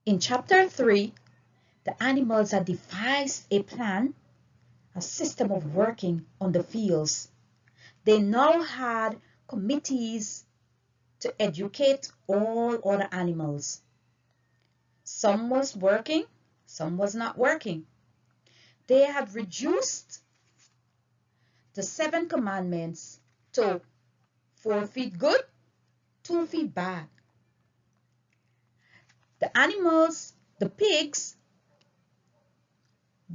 In chapter 3, the animals had devised a plan, a system of working on the fields. They now had committees to educate all other animals. Some was working, some was not working. They had reduced the 7 commandments to 4 feet good, 2 feet bad. The animals, the pigs,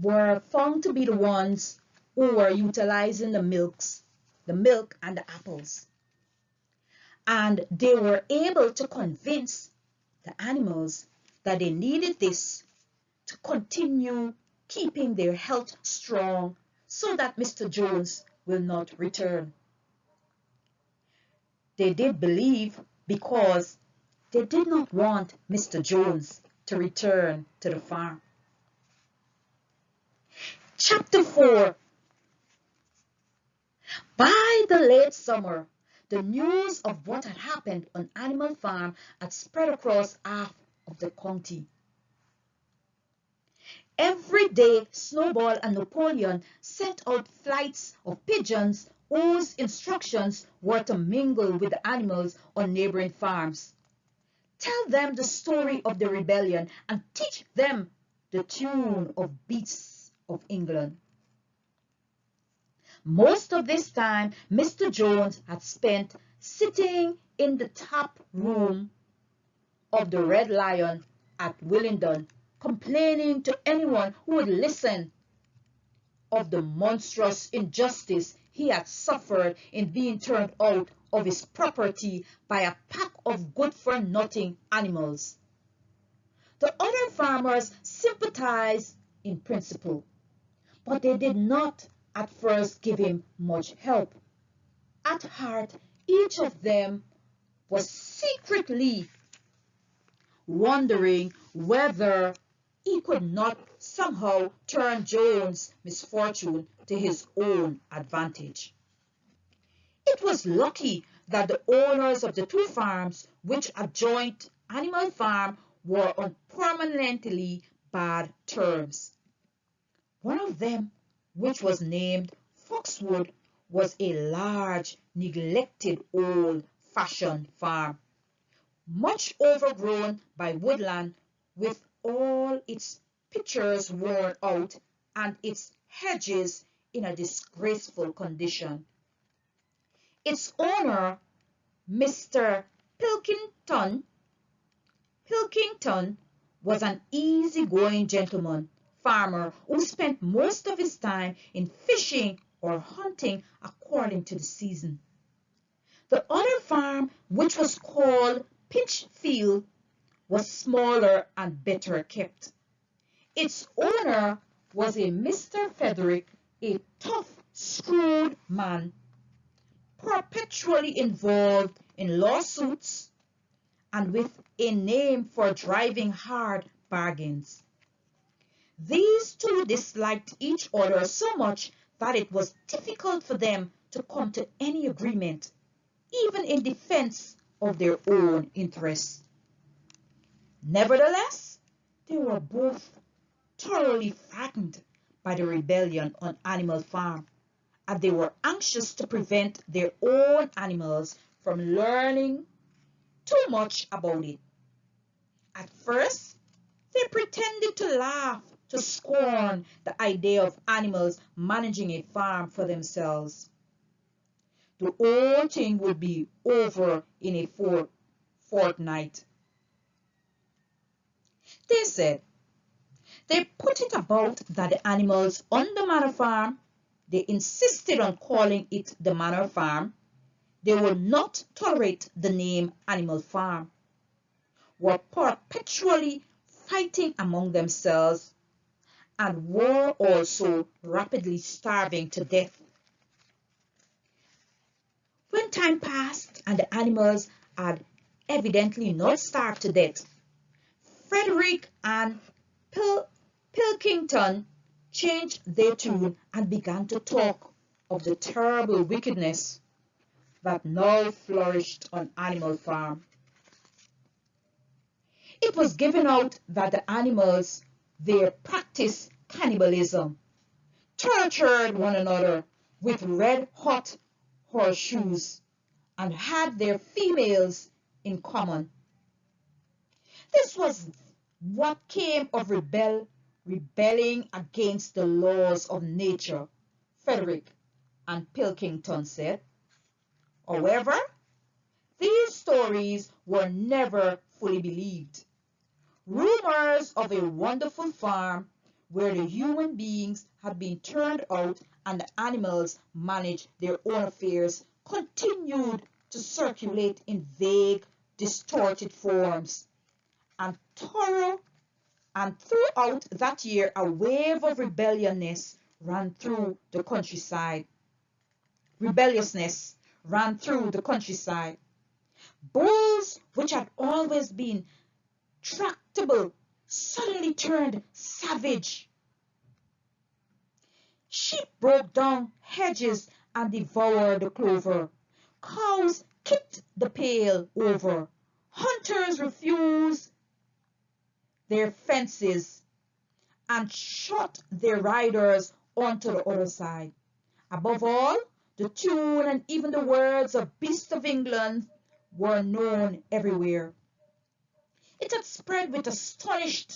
were found to be the ones who were utilizing the milk and the apples. And they were able to convince the animals that they needed this to continue keeping their health strong so that Mr. Jones will not return. They did believe because they did not want Mr. Jones to return to the farm. Chapter 4. By the late summer, the news of what had happened on Animal Farm had spread across half of the county. Every day, Snowball and Napoleon sent out flights of pigeons whose instructions were to mingle with the animals on neighboring farms, tell them the story of the rebellion, and teach them the tune of beasts of England. Most of this time, Mr. Jones had spent sitting in the top room of the Red Lion at Willingdon, complaining to anyone who would listen of the monstrous injustice he had suffered in being turned out of his property by a pack of good-for-nothing animals. The other farmers sympathized in principle, but they did not at first give him much help. At heart, each of them was secretly wondering whether he could not somehow turn Jones' misfortune to his own advantage. It was lucky that the owners of the 2 farms which adjoined Animal Farm were on permanently bad terms. One of them, which was named Foxwood, was a large, neglected, old-fashioned farm, much overgrown by woodland, with all its pictures worn out and its hedges in a disgraceful condition. Its owner, Mr. Pilkington, was an easy-going gentleman farmer who spent most of his time in fishing or hunting according to the season. The other farm, which was called Pinchfield, was smaller and better kept. Its owner was a Mr. Frederick, a tough, shrewd man, perpetually involved in lawsuits and with a name for driving hard bargains. These 2 disliked each other so much that it was difficult for them to come to any agreement, even in defense of their own interests. Nevertheless, they were both thoroughly frightened by the rebellion on Animal Farm, and they were anxious to prevent their own animals from learning too much about it. At first, they pretended to laugh to scorn the idea of animals managing a farm for themselves. The whole thing would be over in a fortnight. They said they put it about that the animals on the Manor Farm, they insisted on calling it the Manor Farm, they would not tolerate the name Animal Farm, were perpetually fighting among themselves, and were also rapidly starving to death. When time passed and the animals had evidently not starved to death, Frederick and Pilkington changed their tune and began to talk of the terrible wickedness that now flourished on Animal Farm. It was given out that the animals there practiced cannibalism, tortured one another with red-hot horseshoes, and had their females in common. This was what came of rebelling against the laws of nature, Frederick and Pilkington said. However, these stories were never fully believed. Rumors of a wonderful farm where the human beings had been turned out and the animals managed their own affairs continued to circulate in vague, distorted forms. And throughout that year, a wave of rebelliousness ran through the countryside. Bulls, which had always been tractable, suddenly turned savage. Sheep broke down hedges and devoured the clover. Cows kicked the pail over. Hunters refused their fences and shot their riders onto the other side. Above all, the tune and even the words of Beast of England were known everywhere. It had spread with astonishing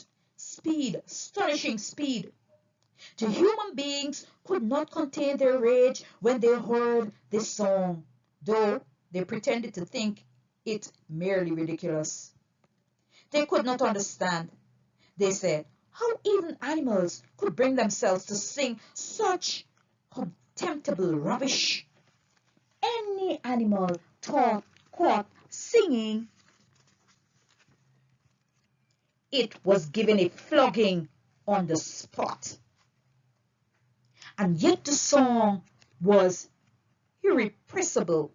speed. The human beings could not contain their rage when they heard this song, though they pretended to think it merely ridiculous. They could not understand, they said, how even animals could bring themselves to sing such contemptible rubbish. Any animal caught singing it was given a flogging on the spot. And yet the song was irrepressible.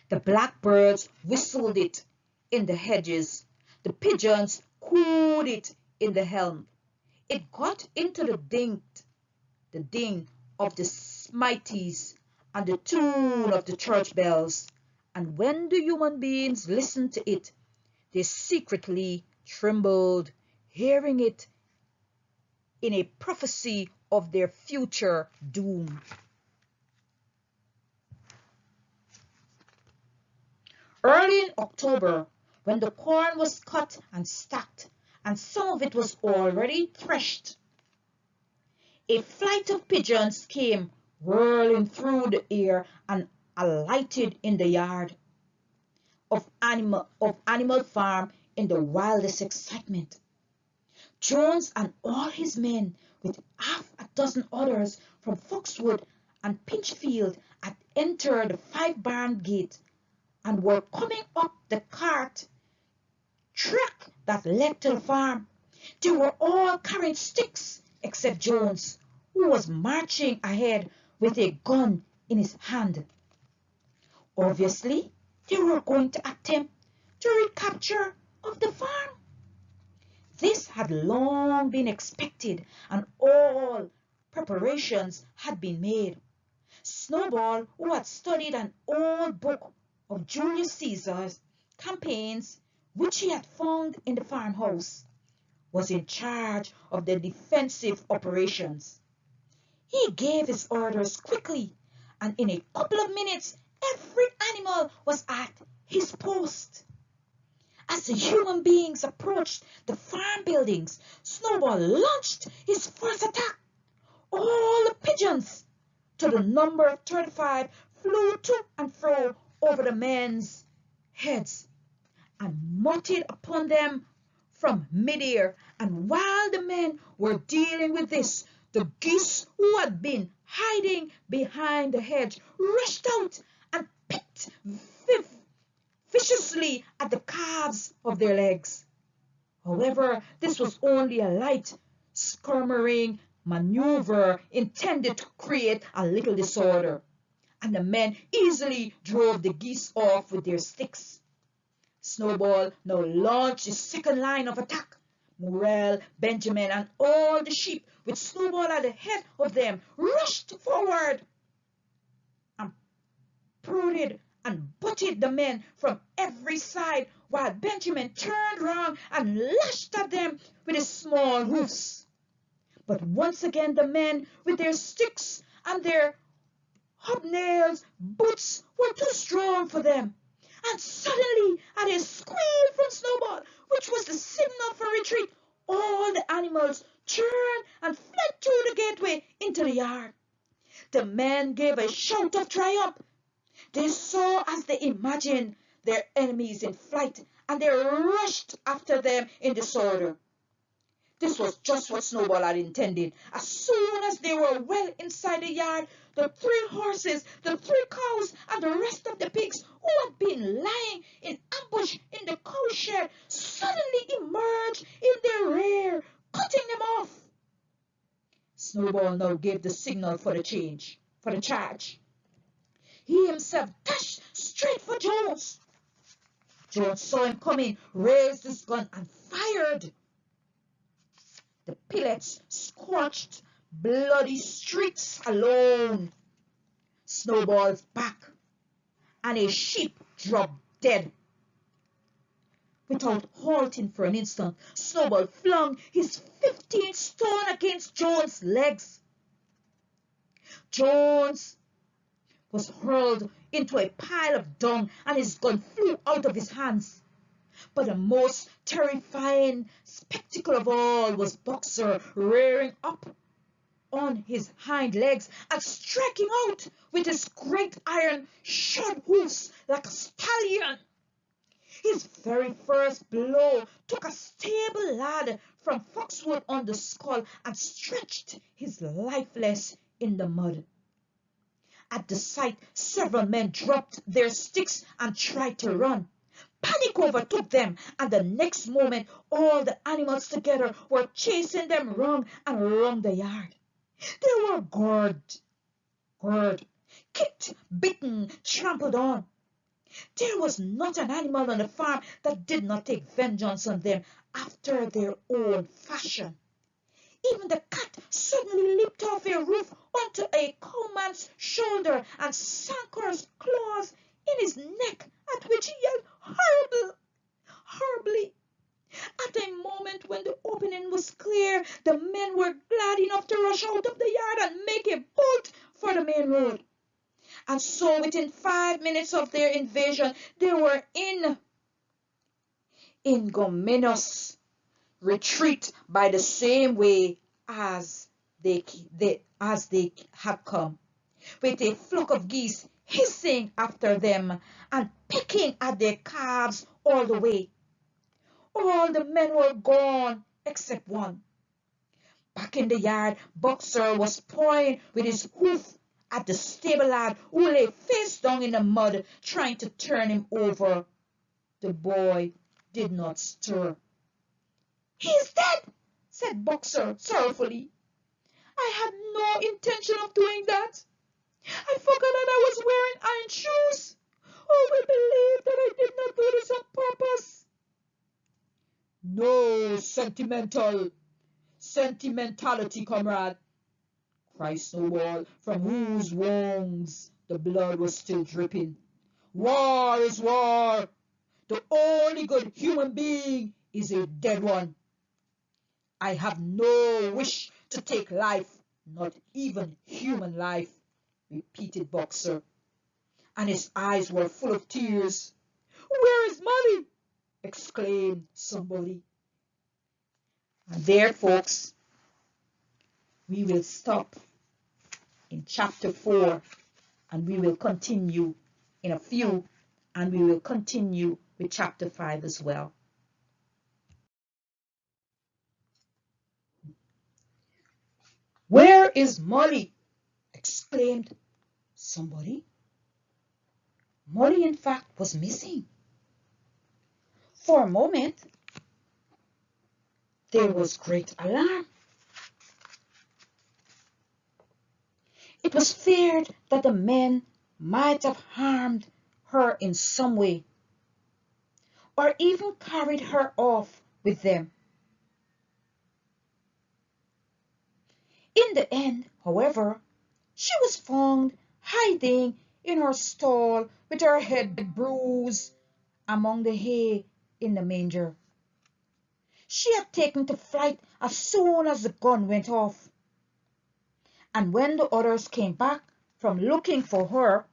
The blackbirds whistled it in the hedges. The pigeons cooed it in the elm. It got into the ding of the smithies and the tune of the church bells. And when the human beings listened to it, they secretly trembled, hearing it in a prophecy of their future doom. Early in October, when the corn was cut and stacked, and some of it was already threshed, a flight of pigeons came whirling through the air and alighted in the yard of Animal Farm in the wildest excitement. Jones and all his men, with half a dozen others from Foxwood and Pinchfield, had entered the 5-barn gate and were coming up the cart track that led to the farm. They were all carrying sticks except Jones, who was marching ahead with a gun in his hand. Obviously, they were going to attempt the recapture of the farm. This had long been expected, and all preparations had been made. Snowball, who had studied an old book of Julius Caesar's campaigns, which he had found in the farmhouse, was in charge of the defensive operations. He gave his orders quickly, and in a couple of minutes, every animal was at his post. As the human beings approached the farm buildings, Snowball launched his first attack. All the pigeons, to the number of 35, flew to and fro over the men's heads and muttered upon them from midair. And while the men were dealing with this, the geese who had been hiding behind the hedge rushed out and picked viciously at the calves of their legs. However, this was only a light skirmishing maneuver intended to create a little disorder, and the men easily drove the geese off with their sticks. Snowball now launched his second line of attack. Morel, Benjamin, and all the sheep, with Snowball at the head of them, rushed forward and prodded and butted the men from every side, while Benjamin turned round and lashed at them with his small hoofs. But once again the men, with their sticks and their hobnails boots, were too strong for them. And suddenly, at a squeal from Snowball, which was the signal for retreat, all the animals turned and fled through the gateway into the yard. The men gave a shout of triumph. They saw, as they imagined, their enemies in flight, and they rushed after them in disorder. This was just what Snowball had intended. As soon as they were well inside the yard, the 3 horses, the 3 cows, and the rest of the pigs who had been lying in ambush in the cow shed suddenly emerged in their rear, cutting them off. Snowball now gave the signal for the charge. He himself dashed straight for Jones. Jones saw him coming, raised his gun, and fired. The pellets scorched bloody streaks alone Snowball's back, and a sheep dropped dead. Without halting for an instant, Snowball flung his 15 stone against Jones' legs. Jones was hurled into a pile of dung, and his gun flew out of his hands. But the most terrifying spectacle of all was Boxer rearing up on his hind legs and striking out with his great iron shod hoofs like a stallion. His very first blow took a stable lad from Foxwood on the skull and stretched his lifeless in the mud. At the sight, several men dropped their sticks and tried to run. Panic overtook them, and the next moment all the animals together were chasing them round and round the yard. They were gored, kicked, bitten, trampled on. There was not an animal on the farm that did not take vengeance on them after their own fashion. Even the cat suddenly leaped off a roof onto a cowman's shoulder and sank her claws in his neck, at which he yelled horribly. At a moment when the opening was clear, the men were glad enough to rush out of the yard and make a bolt for the main road. And so within 5 minutes of their invasion, they were in ignominious retreat by the same way as they had come, with a flock of geese hissing after them and pecking at their calves all the way. All the men were gone except one. Back in the yard, Boxer was pawing with his hoof at the stable lad who lay face down in the mud, trying to turn him over. The boy did not stir. "He is dead," said Boxer sorrowfully. "I had no intention of doing that. I forgot that I was wearing iron shoes. Who will believe that I did not do this on purpose?" "No sentimentality, comrade," cried Snowball, from whose wounds the blood was still dripping. "War is war. The only good human being is a dead one. I have no wish to take life, not even human life," repeated Boxer, and his eyes were full of tears. "Where is Molly?" exclaimed somebody. And there, folks, we will stop in chapter 4, and we will continue in a few, and we will continue with chapter 5 as well. "Where is Molly?" exclaimed somebody. Molly, in fact, was missing. For a moment, there was great alarm. It was feared that the men might have harmed her in some way, or even carried her off with them. In the end, however, she was found hiding in her stall with her head bruised among the hay in the manger. She had taken to flight as soon as the gun went off. And when the others came back from looking for her,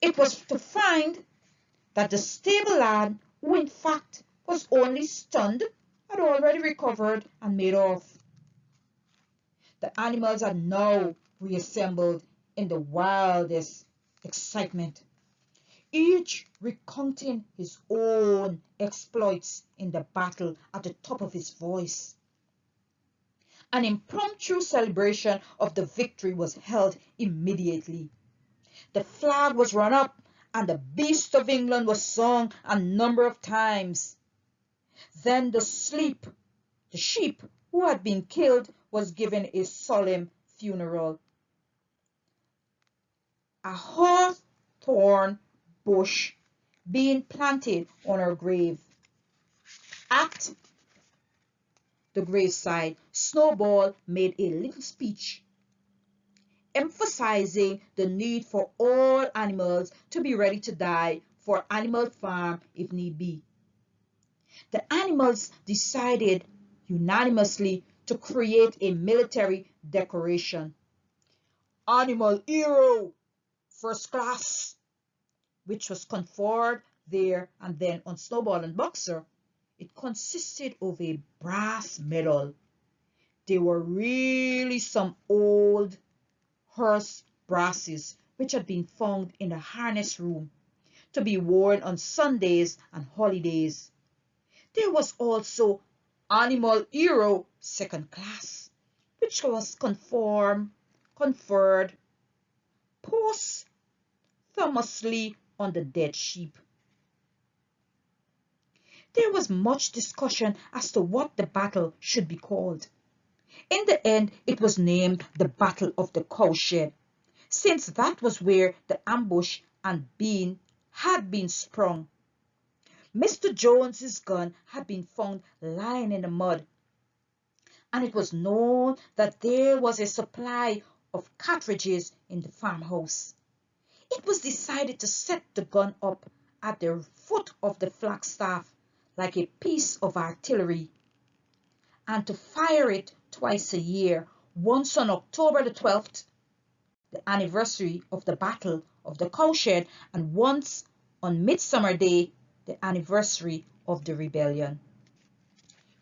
it was to find that the stable lad, who in fact was only stunned, had already recovered and made off. The animals had now reassembled in the wildest excitement, each recounting his own exploits in the battle at the top of his voice. An impromptu celebration of the victory was held immediately. The flag was run up and the Beast of England was sung a number of times. Then the sheep who had been killed was given a solemn funeral. A hawthorn bush being planted on her grave. At the graveside, Snowball made a little speech, emphasizing the need for all animals to be ready to die for Animal Farm if need be. The animals decided unanimously to create a military decoration. Animal Hero, First Class, which was conferred there and then on Snowball and Boxer. It consisted of a brass medal. They were really some old horse brasses which had been found in the harness room to be worn on Sundays and holidays. There was also Animal Hero Second Class, which was conferred posthumously on the dead sheep. There was much discussion as to what the battle should be called. In the end, it was named the Battle of the Cowshed, since that was where the ambush had been sprung. Mr. Jones's gun had been found lying in the mud, and it was known that there was a supply of cartridges in the farmhouse. It was decided to set the gun up at the foot of the flagstaff like a piece of artillery, and to fire it twice a year, once on October the 12th, the anniversary of the Battle of the Cowshed, and once on Midsummer Day, the anniversary of the rebellion.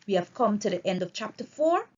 We have come to the end of chapter 4.